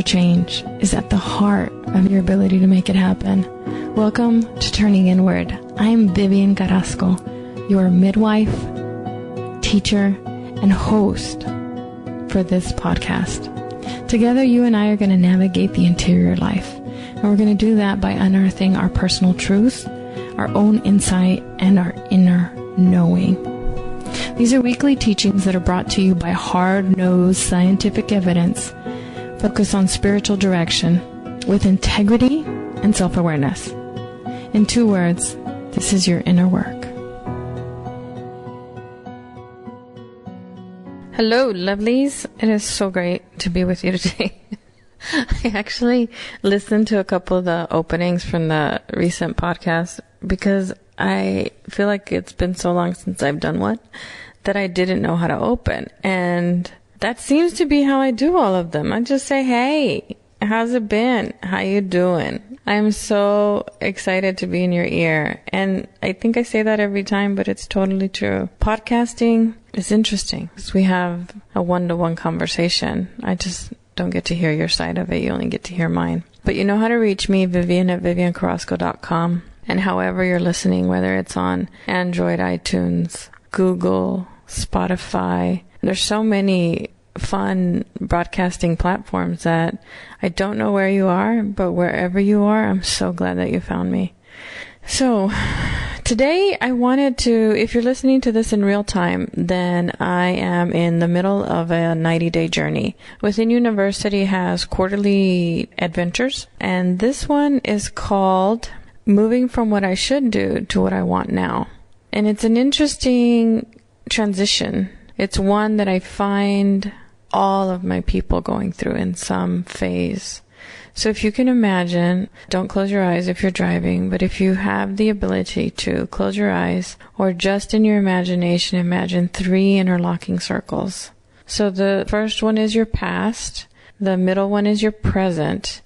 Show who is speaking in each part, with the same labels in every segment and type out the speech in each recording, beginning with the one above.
Speaker 1: for change is at the heart of your ability to make it happen. Welcome to Turning Inward. I'm Vivian Carrasco, your midwife, teacher, and host for this podcast. Together, you and I are going to navigate the interior life. And we're going to do that by unearthing our personal truth, our own insight, and our inner knowing. These are weekly teachings that are brought to you by hard-nosed scientific evidence focused on spiritual direction with integrity and self-awareness. In 2 words, this is your inner work. Hello, lovelies. It is so great to be with you today. I actually listened to a couple of the openings from the recent podcast because I feel like it's been so long since I've done one that I didn't know how to open. And that seems to be how I do all of them. I just say, hey, how's it been? How you doing? I'm so excited to be in your ear. And I think I say that every time, but it's totally true. Podcasting is interesting because we have a one-to-one conversation. I just don't get to hear your side of it. You only get to hear mine. But you know how to reach me, Vivian at viviancarrasco.com. And however you're listening, whether it's on Android, iTunes, Google, Spotify, there's so many fun broadcasting platforms that I don't know where you are, but wherever you are, I'm so glad that you found me. So today I wanted to, if you're listening to this in real time, then I am in the middle of a 90-day journey. Within University has quarterly adventures, and this one is called Moving from What I Should Do to What I Want Now. And it's an interesting transition. It's one that I find all of my people going through in some phase. So if you can imagine, don't close your eyes if you're driving, but if you have the ability to close your eyes or just in your imagination, imagine 3 interlocking circles. So the first one is your past, the middle one is your present,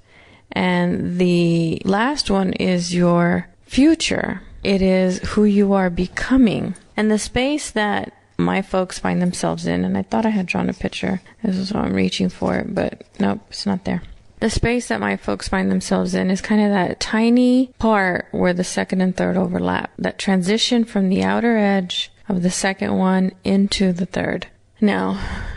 Speaker 1: and the last one is your future. It is who you are becoming. And the space that my folks find themselves in, and I thought I had drawn a picture. This is why I'm reaching for it, but nope, it's not there. The space that my folks find themselves in is kind of that tiny part where the second and third overlap. That transition from the outer edge of the second one into the third. Now,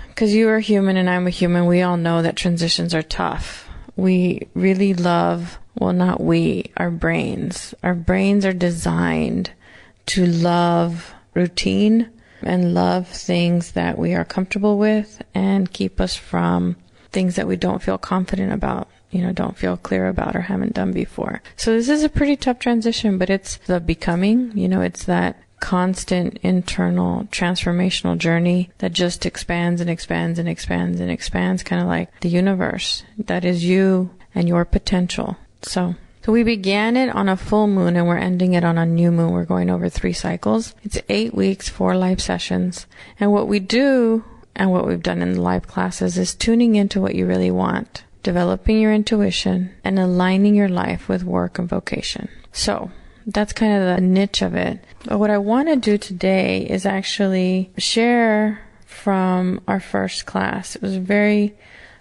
Speaker 1: because you are human and I'm a human, we all know that transitions are tough. We really love, well, not we, our brains. Our brains are designed to love routine and love things that we are comfortable with and keep us from things that we don't feel confident about, don't feel clear about or haven't done before. So this is a pretty tough transition, but it's the becoming, it's that constant internal transformational journey that just expands and expands and expands and expands, kind of like the universe. That is you and your potential. So we began it on a full moon and we're ending it on a new moon. We're going over 3 cycles. It's 8 weeks, 4 live sessions. And what we do and what we've done in the live classes is tuning into what you really want, developing your intuition, and aligning your life with work and vocation. So that's kind of the niche of it. But what I want to do today is actually share from our first class. It was very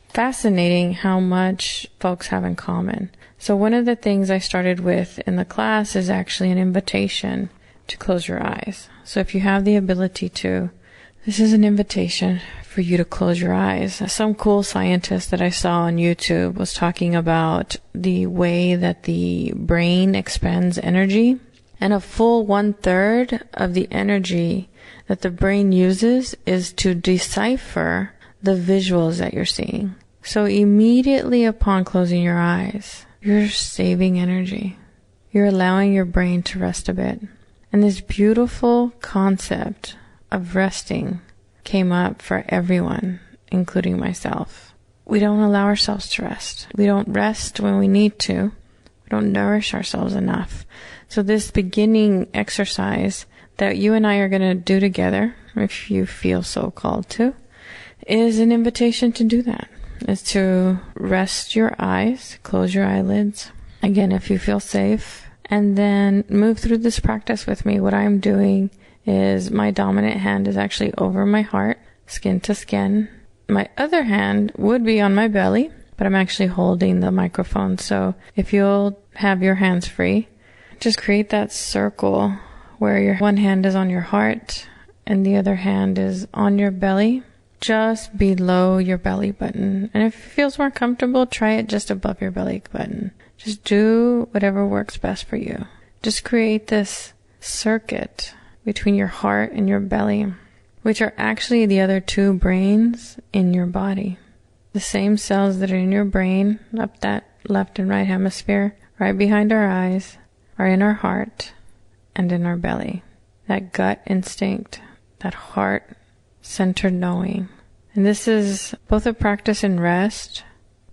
Speaker 1: fascinating how much folks have in common. So one of the things I started with in the class is actually an invitation to close your eyes. So if you have the ability to, this is an invitation for you to close your eyes. Some cool scientist that I saw on YouTube was talking about the way that the brain expends energy, and a full 1/3 of the energy that the brain uses is to decipher the visuals that you're seeing. So immediately upon closing your eyes, you're saving energy. You're allowing your brain to rest a bit. And this beautiful concept of resting came up for everyone, including myself. We don't allow ourselves to rest. We don't rest when we need to. We don't nourish ourselves enough. So this beginning exercise that you and I are going to do together, if you feel so called to, is an invitation to do that. Is to rest your eyes, close your eyelids, again if you feel safe, and then move through this practice with me. What I'm doing is my dominant hand is actually over my heart, skin to skin. My other hand would be on my belly, but I'm actually holding the microphone. So if you'll have your hands free, just create that circle where your one hand is on your heart and the other hand is on your belly, just below your belly button. And if it feels more comfortable, try it just above your belly button. Just do whatever works best for you. Just create this circuit between your heart and your belly, which are actually the other two brains in your body. The same cells that are in your brain, up that left and right hemisphere, right behind our eyes, are in our heart and in our belly. That gut instinct, that heart-centered knowing. And this is both a practice in rest,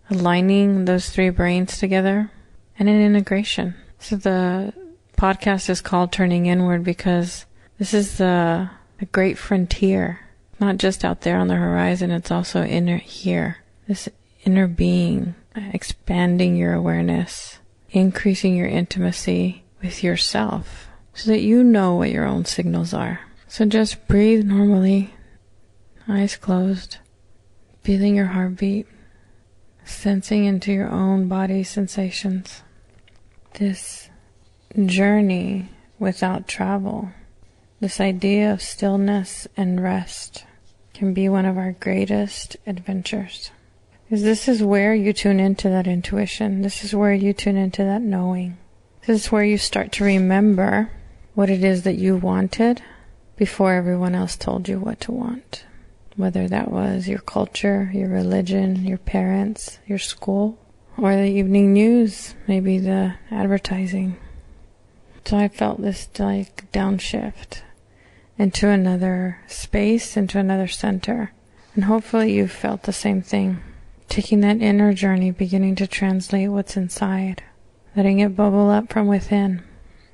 Speaker 1: aligning those three brains together, and in integration. So the podcast is called Turning Inward because this is the great frontier, not just out there on the horizon, it's also inner here. This inner being, expanding your awareness, increasing your intimacy with yourself so that you know what your own signals are. So just breathe normally, eyes closed, feeling your heartbeat, sensing into your own body sensations. This journey without travel, this idea of stillness and rest can be one of our greatest adventures. Because this is where you tune into that intuition. This is where you tune into that knowing. This is where you start to remember what it is that you wanted before everyone else told you what to want. Whether that was your culture, your religion, your parents, your school, or the evening news, maybe the advertising. So I felt this like downshift into another space, into another center. And hopefully you've felt the same thing. Taking that inner journey, beginning to translate what's inside, letting it bubble up from within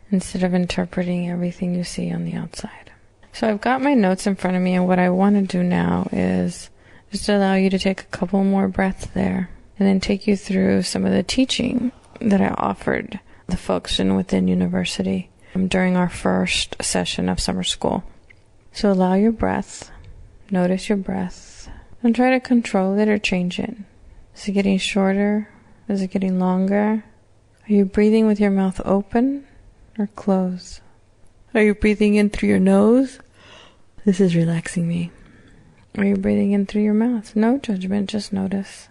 Speaker 1: instead of interpreting everything you see on the outside. So I've got my notes in front of me, and what I want to do now is just allow you to take a couple more breaths there and then take you through some of the teaching that I offered the folks in Within University during our first session of summer school. So allow your breath, notice your breath, and try to control it or change it. Is it getting shorter? Is it getting longer? Are you breathing with your mouth open or closed? Are you breathing in through your nose? This is relaxing me. Are you breathing in through your mouth? No judgment, just notice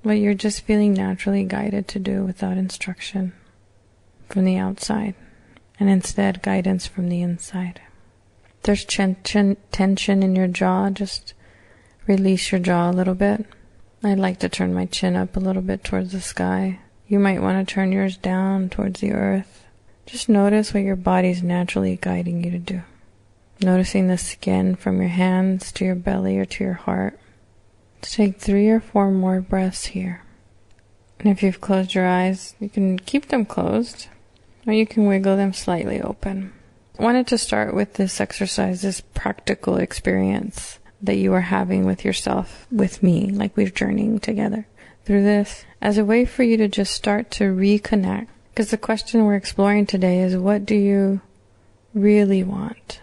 Speaker 1: what you're just feeling naturally guided to do without instruction from the outside, and instead guidance from the inside. If there's tension in your jaw, just release your jaw a little bit. I like to turn my chin up a little bit towards the sky. You might want to turn yours down towards the earth. Just notice what your body's naturally guiding you to do. Noticing the skin from your hands to your belly or to your heart. Let's take 3 or 4 more breaths here. And if you've closed your eyes, you can keep them closed, or you can wiggle them slightly open. I wanted to start with this exercise, this practical experience that you are having with yourself, with me, like we're journeying together through this, as a way for you to just start to reconnect. Because the question we're exploring today is, what do you really want?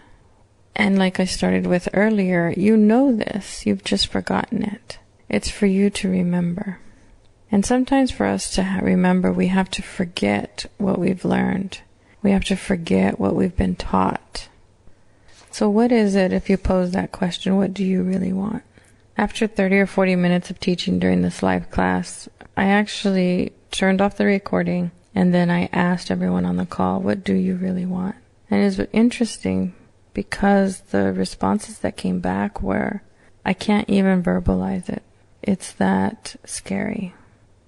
Speaker 1: And like I started with earlier, you know this, you've just forgotten it. It's for you to remember. And sometimes for us to remember, we have to forget what we've learned. We have to forget what we've been taught. So what is it, if you pose that question, what do you really want? After 30 or 40 minutes of teaching during this live class, I actually turned off the recording, and then I asked everyone on the call, what do you really want? And it's interesting because the responses that came back were, I can't even verbalize it. It's that scary.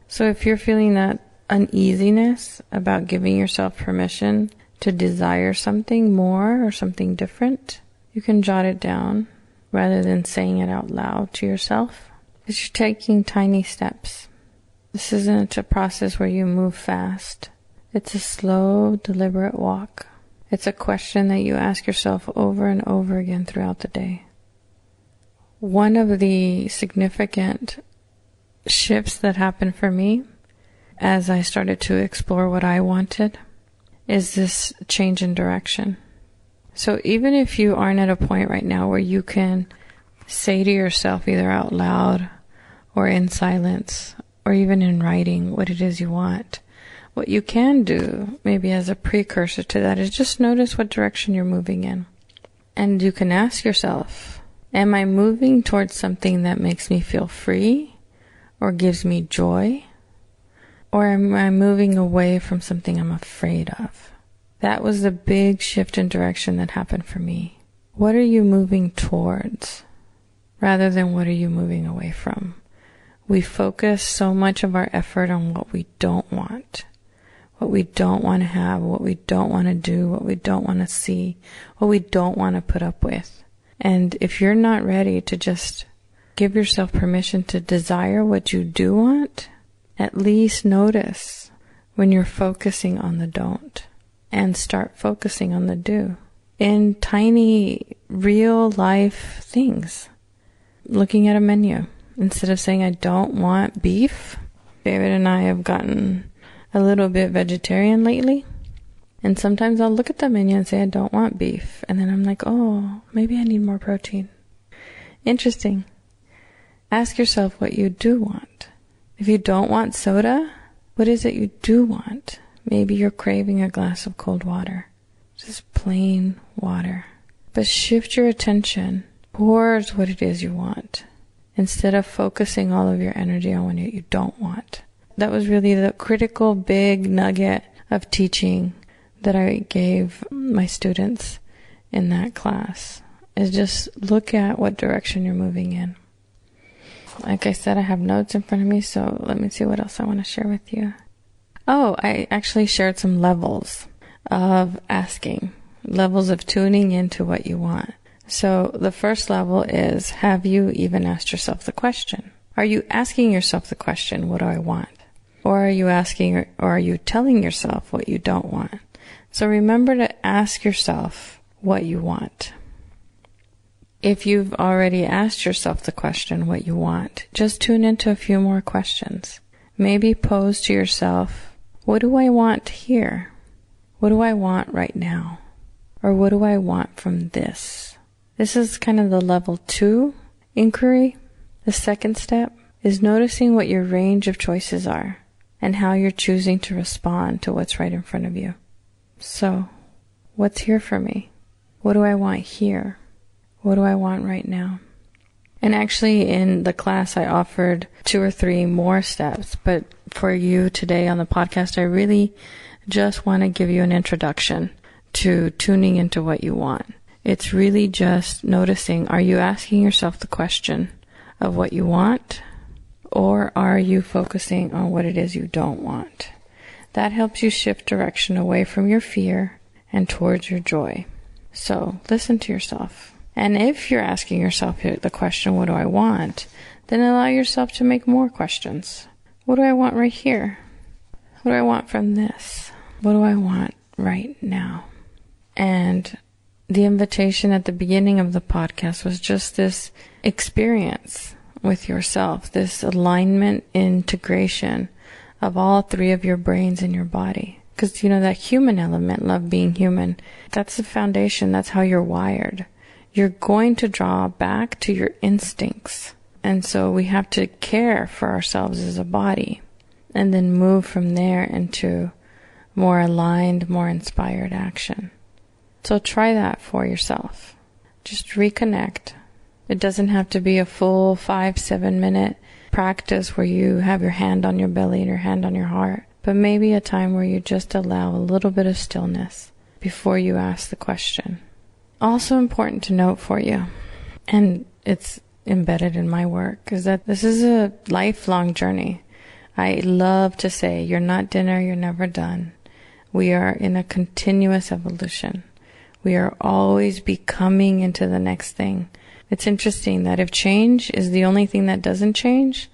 Speaker 1: So if you're feeling that uneasiness about giving yourself permission to desire something more or something different, you can jot it down rather than saying it out loud to yourself. Because you're taking tiny steps. This isn't a process where you move fast. It's a slow, deliberate walk. It's a question that you ask yourself over and over again throughout the day. One of the significant shifts that happened for me as I started to explore what I wanted is this change in direction. So even if you aren't at a point right now where you can say to yourself either out loud or in silence, or even in writing what it is you want. What you can do, maybe as a precursor to that, is just notice what direction you're moving in. And you can ask yourself, am I moving towards something that makes me feel free or gives me joy? Or am I moving away from something I'm afraid of? That was the big shift in direction that happened for me. What are you moving towards rather than what are you moving away from? We focus so much of our effort on what we don't want. What we don't want to have, what we don't want to do, what we don't want to see, what we don't want to put up with. And if you're not ready to just give yourself permission to desire what you do want, at least notice when you're focusing on the don't and start focusing on the do in tiny real life things. Looking at a menu instead of saying I don't want beef. David and I have gotten a little bit vegetarian lately, and sometimes I'll look at the menu and say I don't want beef, and then I'm like, oh, maybe I need more protein. Interesting. Ask yourself what you do want. If you don't want soda, what is it you do want? Maybe you're craving a glass of cold water, just plain water. But shift your attention towards what it is you want instead of focusing all of your energy on what you don't want. That was really the critical big nugget of teaching that I gave my students in that class, is just look at what direction you're moving in. Like I said, I have notes in front of me, so let me see what else I want to share with you. Oh, I actually shared some levels of asking, levels of tuning into what you want. So the first level is, have you even asked yourself the question? Are you asking yourself the question, what do I want? Or are you asking, or are you telling yourself what you don't want? So remember to ask yourself what you want. If you've already asked yourself the question, what you want, just tune into a few more questions. Maybe pose to yourself, what do I want here? What do I want right now? Or what do I want from this? This is kind of the level 2 inquiry. The second step is noticing what your range of choices are and how you're choosing to respond to what's right in front of you. So, what's here for me? What do I want here? What do I want right now? And actually in the class I offered 2 or 3 more steps, but for you today on the podcast, I really just want to give you an introduction to tuning into what you want. It's really just noticing, are you asking yourself the question of what you want, or are you focusing on what it is you don't want? That helps you shift direction away from your fear and towards your joy. So listen to yourself. And if you're asking yourself the question, what do I want? Then allow yourself to make more questions. What do I want right here? What do I want from this? What do I want right now? And the invitation at the beginning of the podcast was just this experience with yourself, this alignment, integration of all 3 of your brains in your body. Because, that human element, love being human, that's the foundation. That's how you're wired. You're going to draw back to your instincts. And so we have to care for ourselves as a body and then move from there into more aligned, more inspired action. So try that for yourself. Just reconnect. It doesn't have to be a full 5-7 minute practice where you have your hand on your belly and your hand on your heart, but maybe a time where you just allow a little bit of stillness before you ask the question. Also important to note for you, and it's embedded in my work, is that this is a lifelong journey. I love to say, you're not dinner, you're never done. We are in a continuous evolution. We are always becoming into the next thing. It's interesting that if change is the only thing that doesn't change,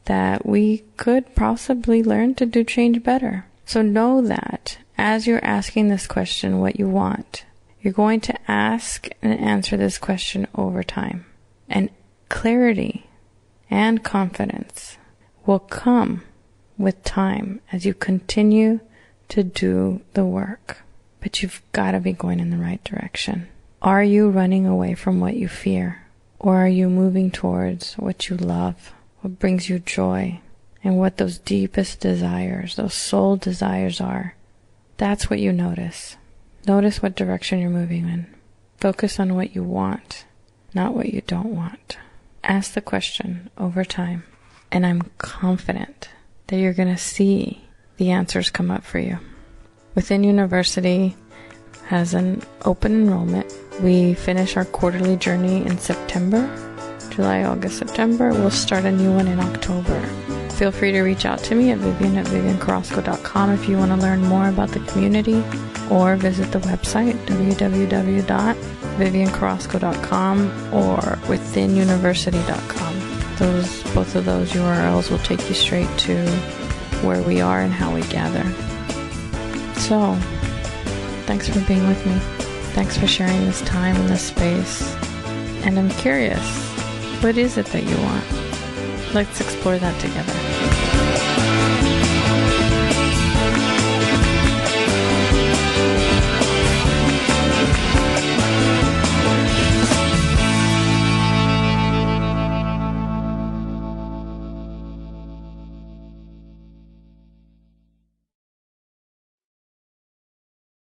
Speaker 1: that we could possibly learn to do change better. So know that as you're asking this question, what you want, you're going to ask and answer this question over time. And clarity and confidence will come with time as you continue to do the work. But you've got to be going in the right direction. Are you running away from what you fear? Or are you moving towards what you love, what brings you joy and what those deepest desires, those soul desires are. That's what you notice. Notice what direction you're moving in. Focus on what you want, not what you don't want. Ask the question over time, and I'm confident that you're going to see the answers come up for you. Within University has an open enrollment. We finish our quarterly journey in September. July, August, September. We'll start a new one in October. Feel free to reach out to me at Vivian@viviancarrasco.com if you want to learn more about the community, or visit the website www.viviancarrasco.com or withinuniversity.com. Both of those URLs will take you straight to where we are and how we gather. So, thanks for being with me. Thanks for sharing this time and this space. And I'm curious, what is it that you want? Let's explore that together.